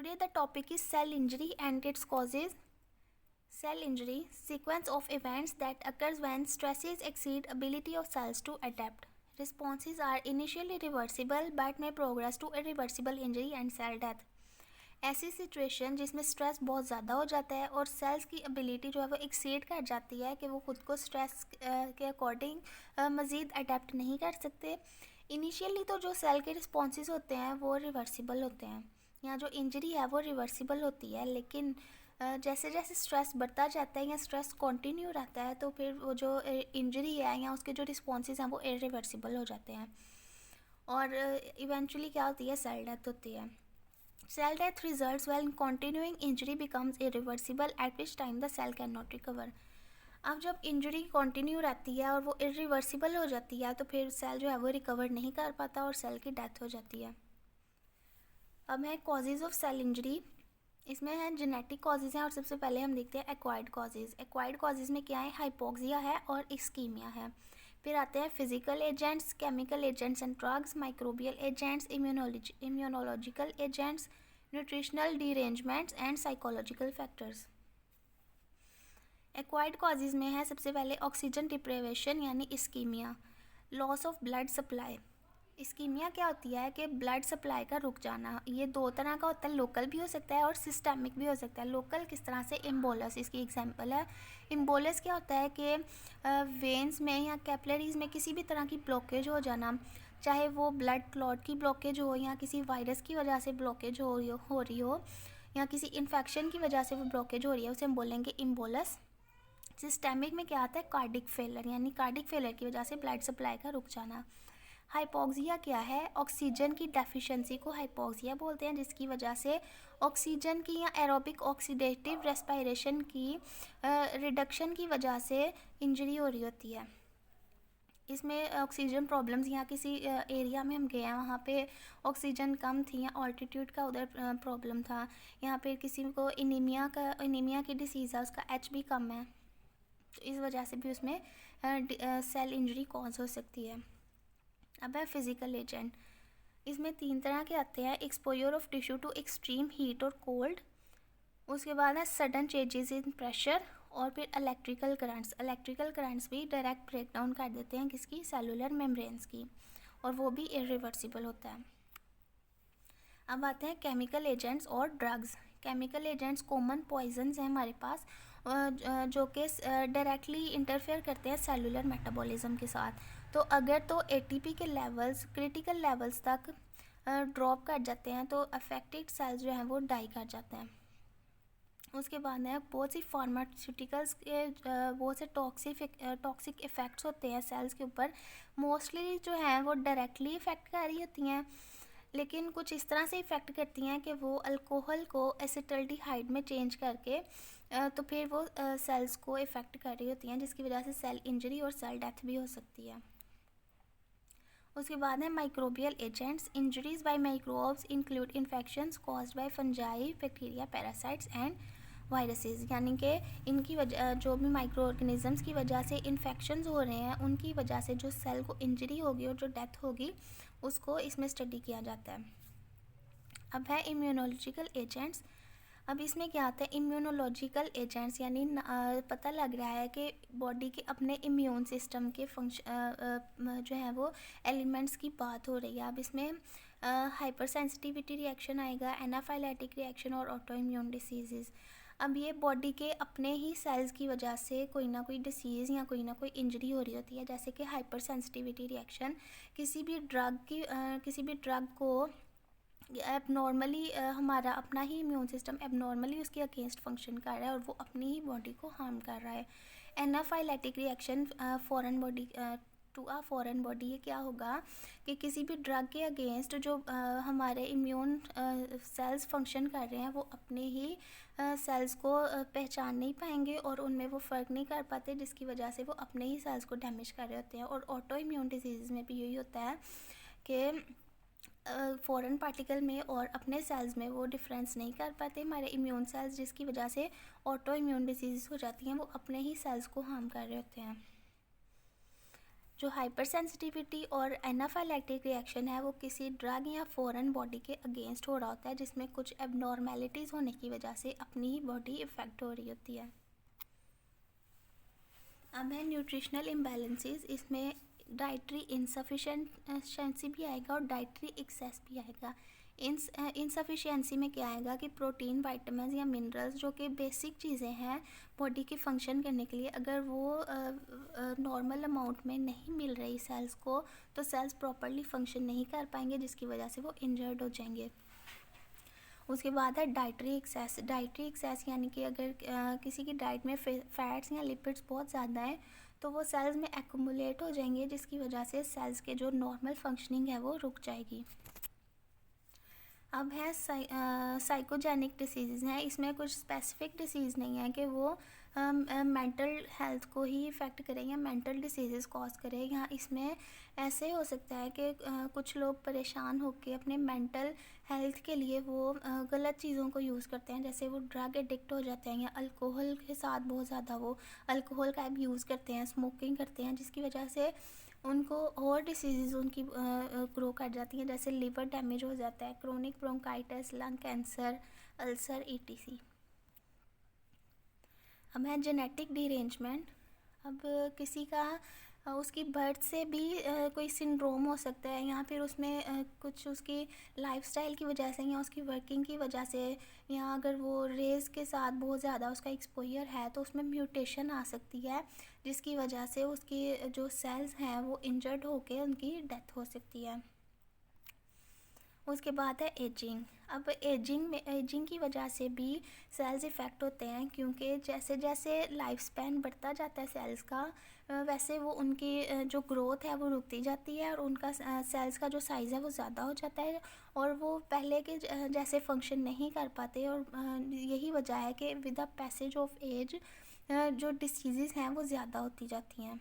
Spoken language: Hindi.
Today the topic is cell injury and its causes. Cell injury, sequence of events that occurs when stresses exceed ability of cells to adapt. Responses are initially reversible but may progress to irreversible injury and cell death. ऐसी सिचुएशन जिसमें स्ट्रेस बहुत ज़्यादा हो जाता है और सेल्स की एबिलिटी जो है वो एक्सीड कर जाती है कि वो खुद को स्ट्रेस के अकॉर्डिंग मज़ीद अडेप्ट नहीं कर सकते. इनिशियली तो जो सेल के रिस्पॉन्सेज होते हैं वो रिवर्सिबल होते हैं या जो इंजरी है वो रिवर्सिबल होती है, लेकिन जैसे जैसे स्ट्रेस बढ़ता जाता है या स्ट्रेस कंटिन्यू रहता है तो फिर वो जो इंजरी है या उसके जो रिस्पॉन्सेज हैं वो इरिवर्सिबल हो जाते हैं और इवेंचुअली क्या होती है, सेल डेथ होती है. Cell death results when continuing injury becomes irreversible, at which time the cell cannot recover. अब जब इंजरी कंटिन्यू रहती है और वो इरिवर्सिबल हो जाती है तो फिर सेल जो है वो रिकवर नहीं कर पाता और सेल की डेथ हो जाती है. अब है कॉजेज़ ऑफ सेल इंजरी. इसमें है जेनेटिक कॉजेज़ हैं और सबसे पहले हम देखते हैं एक्वायर्ड कॉजेज़. एक्वायर्ड कॉजेज़ में क्या है, हाइपोक्सिया है और इस्कीमिया है. फिर आते हैं physical agents, chemical agents and drugs, microbial agents, immunological agents, nutritional derangements and psychological factors. Acquired causes में है सबसे पहले ऑक्सीजन डिप्रेवेशन यानी ischemia, loss of blood supply. Ischemia क्या होती है कि ब्लड सप्लाई का रुक जाना. ये दो तरह का होता है, लोकल भी हो सकता है और सिस्टेमिक भी हो सकता है. लोकल किस तरह से, इम्बोलस इसकी एग्जांपल है. इम्बोलस क्या होता है कि वेन्स में या कैपिलरीज में किसी भी तरह की ब्लॉकेज हो जाना, चाहे वो ब्लड क्लॉट की ब्लॉकेज हो या किसी वायरस की वजह से ब्लॉकेज हो रही हो या किसी इन्फेक्शन की वजह से वो ब्लॉकेज हो रही है, उसे हम बोलेंगे इम्बोलस. सिस्टेमिक में क्या आता है, कार्डिक फेलर यानी कार्डिक फेलर की वजह से ब्लड सप्लाई का रुक जाना. हाइपोक्सिया क्या है, ऑक्सीजन की डेफिशिएंसी को हाइपोक्सिया बोलते हैं, जिसकी वजह से ऑक्सीजन की या एरोबिक ऑक्सीडेटिव रेस्पिरेशन की रिडक्शन की वजह से इंजरी हो रही होती है. इसमें ऑक्सीजन प्रॉब्लम्स या किसी एरिया में हम गए हैं वहाँ पे ऑक्सीजन कम थी या ऑल्टीट्यूड का उधर प्रॉब्लम था, यहाँ पे किसी को इनीमिया की डिसीज़ है, उसका एच भी कम है, तो इस वजह से भी उसमें सेल इंजरी कॉज हो सकती है. अब है फिजिकल एजेंट. इसमें 3 तरह के आते हैं, exposure of tissue to extreme heat और कोल्ड, उसके बाद है सडन चेंजेस इन प्रेशर और फिर इलेक्ट्रिकल करंट्स. इलेक्ट्रिकल करंट्स भी डायरेक्ट ब्रेक डाउन कर देते हैं किसकी, सेलुलर मेम्ब्रेन्स की, और वो भी इरिवर्सिबल होता है. अब आते हैं केमिकल एजेंट्स और drugs. Chemical agents common poisons हैं हमारे पास जो कि डायरेक्टली इंटरफेयर करते हैं सेलुलर मेटाबॉलिज्म के साथ. तो अगर तो एटीपी के लेवल्स क्रिटिकल लेवल्स तक ड्रॉप कर जाते हैं तो अफेक्टेड सेल्स जो हैं वो डाई कर जाते हैं. उसके बाद है बहुत सी फार्मास्यूटिकल्स के बहुत से टॉक्सिक इफ़ेक्ट्स होते हैं सेल्स के ऊपर. मोस्टली जो हैं वो डायरेक्टली इफ़ेक्ट कर रही होती हैं, लेकिन कुछ इस तरह से इफ़ेक्ट करती हैं कि वो अल्कोहल को एसिटल्डिहाइड में चेंज करके तो फिर वो सेल्स को इफ़ेक्ट कर रही होती हैं, जिसकी वजह से सेल इंजरी और सेल डेथ भी हो सकती है. उसके बाद है microbial agents. Injuries by microbes include infections caused by fungi, bacteria, parasites and viruses. यानी कि इनकी वजह जो भी माइक्रो ऑर्गेनिजम्स की वजह से इन्फेक्शंस हो रहे हैं उनकी वजह से जो सेल को इंजरी होगी और जो डेथ होगी उसको इसमें स्टडी किया जाता है. अब है इम्यूनोलॉजिकल एजेंट्स. अब इसमें क्या आता है, इम्यूनोलॉजिकल एजेंट्स यानी पता लग रहा है कि बॉडी के अपने इम्यून सिस्टम के फंक्शन जो है वो एलिमेंट्स की बात हो रही है. अब इसमें हाइपर सेंसिटिविटी रिएक्शन आएगा, एनाफाइलेटिक रिएक्शन और ऑटो इम्यून डिसीज़. अब ये बॉडी के अपने ही सेल्स की वजह से कोई ना कोई डिसीज़ या कोई ना कोई इंजरी हो रही होती है, जैसे कि हाइपर सेंसिटिविटी रिएक्शन किसी भी ड्रग को एबनॉर्मली हमारा अपना ही इम्यून सिस्टम एबनॉर्मली उसके अगेंस्ट फंक्शन कर रहा है और वो अपनी ही बॉडी को हार्म कर रहा है. Anaphylactic reaction foreign body to a foreign body. ये क्या होगा कि किसी भी ड्रग के अगेंस्ट जो हमारे इम्यून सेल्स फंक्शन कर रहे हैं वो अपने ही सेल्स को पहचान नहीं पाएंगे और उनमें वो फ़र्क नहीं कर पाते, जिसकी वजह से वो अपने ही सेल्स को डैमेज कर रहे होते हैं. और ऑटो इम्यून डिजीज़ में भी यही होता है कि फॉरेन पार्टिकल में और अपने सेल्स में वो डिफरेंस नहीं कर पाते हमारे इम्यून सेल्स, जिसकी वजह से ऑटो इम्यून डिजीज़ हो जाती हैं, वो अपने ही सेल्स को हार्म कर रहे होते हैं. जो हाइपर सेंसिटिविटी और एनाफाइलैक्टिक रिएक्शन है वो किसी ड्रग या फॉरेन बॉडी के अगेंस्ट हो रहा होता है, जिसमें कुछ एबनॉर्मेलिटीज़ होने की वजह से अपनी ही बॉडी इफ़ेक्ट हो रही होती है। अब है न्यूट्रिशनल इम्बैलेंसेस, इसमें डाइटरी इनसफिशेंसी भी आएगा और डाइटरी एक्सेस भी आएगा। इनसफिशिएंसी में क्या आएगा कि प्रोटीन, वाइटामिन या मिनरल्स जो कि बेसिक चीज़ें हैं बॉडी की फंक्शन करने के लिए, अगर वो नॉर्मल अमाउंट में नहीं मिल रही सेल्स को, तो सेल्स प्रॉपरली फंक्शन नहीं कर पाएंगे, जिसकी वजह से वो इंजर्ड हो जाएंगे। उसके बाद है डाइटरी एक्सेस। डाइटरी एक्सेस यानी कि अगर किसी की डाइट में फैट्स या लिपिड्स बहुत ज़्यादा हैं तो वो सेल्स में एक्यूमुलेट हो जाएंगे, जिसकी वजह से सेल्स के जो नॉर्मल फंक्शनिंग है वो रुक जाएगी। अब है साइकोजेनिक डिसीज़ हैं, इसमें कुछ स्पेसिफिक डिसीज़ नहीं है कि वो मेंटल हेल्थ को ही इफ़ेक्ट करें या मेंटल डिसीज़ कॉज करें। यहाँ इसमें ऐसे हो सकता है कि कुछ लोग परेशान होकर अपने मेंटल हेल्थ के लिए वो गलत चीज़ों को यूज़ करते हैं, जैसे वो ड्रग एडिक्ट हो जाते हैं या अल्कोहल के साथ बहुत ज़्यादा वो अल्कोहल का यूज़ करते हैं, स्मोकिंग करते हैं, जिसकी वजह से उनको और डिसीज़ उनकी ग्रो कर जाती हैं, जैसे लिवर डैमेज हो जाता है, chronic bronchitis, lung cancer, ulcer etc. अब है जेनेटिक डिरेंजमेंट। अब किसी का उसकी बर्थ से भी कोई सिंड्रोम हो सकता है, या फिर उसमें कुछ उसकी लाइफस्टाइल की वजह से या उसकी वर्किंग की वजह से, या अगर वो रेस के साथ बहुत ज़्यादा उसका एक्सपोजर है तो उसमें म्यूटेशन आ सकती है, जिसकी वजह से उसकी जो सेल्स हैं वो इंजर्ड होकर उनकी डेथ हो सकती है। उसके बाद है एजिंग। अब एजिंग की वजह से भी सेल्स इफ़ेक्ट होते हैं, क्योंकि जैसे जैसे लाइफ स्पैन बढ़ता जाता है सेल्स का, वैसे वो उनकी जो ग्रोथ है वो रुकती जाती है और उनका सेल्स का जो साइज़ है वो ज़्यादा हो जाता है और वो पहले के जैसे फंक्शन नहीं कर पाते। और यही वजह है कि with the passage of age जो डिसीज़ हैं वो ज़्यादा होती जाती हैं।